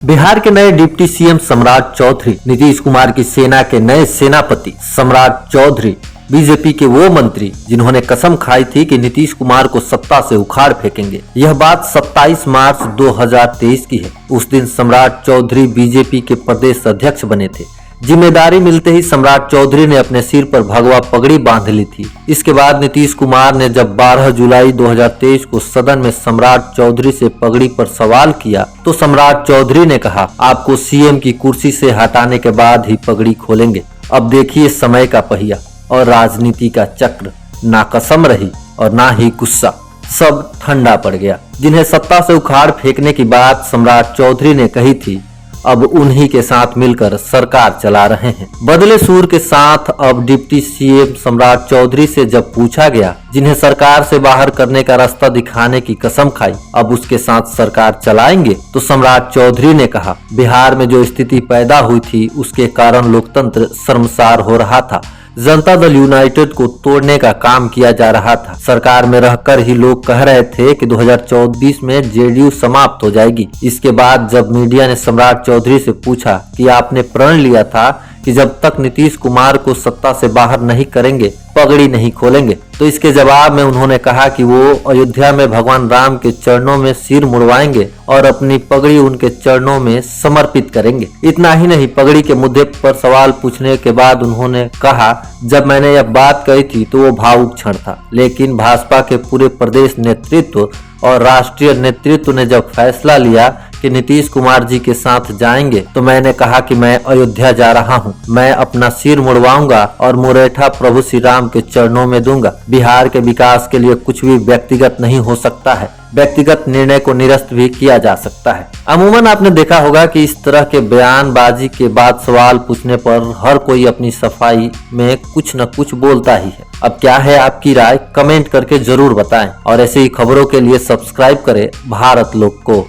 बिहार के नए deputy CM सम्राट चौधरी, नीतीश कुमार की सेना के नए सेनापति सम्राट चौधरी, बीजेपी के वो मंत्री जिन्होंने कसम खाई थी कि नीतीश कुमार को सत्ता से उखाड़ फेंकेंगे। यह बात 27 मार्च 2023 की है। उस दिन सम्राट चौधरी बीजेपी के प्रदेश अध्यक्ष बने थे। जिम्मेदारी मिलते ही सम्राट चौधरी ने अपने सिर पर भगवा पगड़ी बांध ली थी। इसके बाद नीतीश कुमार ने जब 12 जुलाई 2023 को सदन में सम्राट चौधरी से पगड़ी पर सवाल किया तो सम्राट चौधरी ने कहा, आपको सीएम की कुर्सी से हटाने के बाद ही पगड़ी खोलेंगे। अब देखिए समय का पहिया और राजनीति का चक्र, ना कसम रही और ना ही गुस्सा, सब ठंडा पड़ गया। जिन्हें सत्ता से उखाड़ फेंकने की बात सम्राट चौधरी ने कही थी, अब उन्हीं के साथ मिलकर सरकार चला रहे हैं। बदले सूर के साथ अब डिप्टी सीएम सम्राट चौधरी से जब पूछा गया, जिन्हें सरकार से बाहर करने का रास्ता दिखाने की कसम खाई, अब उसके साथ सरकार चलाएंगे, तो सम्राट चौधरी ने कहा, बिहार में जो स्थिति पैदा हुई थी उसके कारण लोकतंत्र शर्मसार हो रहा था। जनता दल यूनाइटेड को तोड़ने का काम किया जा रहा था। सरकार में रहकर ही लोग कह रहे थे कि 2024 में जेडीयू समाप्त हो जाएगी। इसके बाद जब मीडिया ने सम्राट चौधरी से पूछा कि आपने प्रण लिया था कि जब तक नीतीश कुमार को सत्ता से बाहर नहीं करेंगे पगड़ी नहीं खोलेंगे, तो इसके जवाब में उन्होंने कहा कि वो अयोध्या में भगवान राम के चरणों में सिर मुड़वाएंगे और अपनी पगड़ी उनके चरणों में समर्पित करेंगे। इतना ही नहीं, पगड़ी के मुद्दे पर सवाल पूछने के बाद उन्होंने कहा, जब मैंने यह बात कही थी तो वो भावुक क्षण था, लेकिन भाजपा के पूरे प्रदेश नेतृत्व और राष्ट्रीय नेतृत्व ने जब फैसला लिया कि नीतीश कुमार जी के साथ जाएंगे, तो मैंने कहा कि मैं अयोध्या जा रहा हूं। मैं अपना सिर मुड़वाऊंगा और मुरेठा प्रभु श्री राम के चरणों में दूंगा। बिहार के विकास के लिए कुछ भी व्यक्तिगत नहीं हो सकता है, व्यक्तिगत निर्णय को निरस्त भी किया जा सकता है। अमूमन आपने देखा होगा कि इस तरह के बयानबाजी के बाद सवाल पूछने पर हर कोई अपनी सफाई में कुछ न कुछ बोलता ही है। अब क्या है आपकी राय, कमेंट करके जरूर बताएं और ऐसे ही खबरों के लिए सब्सक्राइब करें भारत लोक को।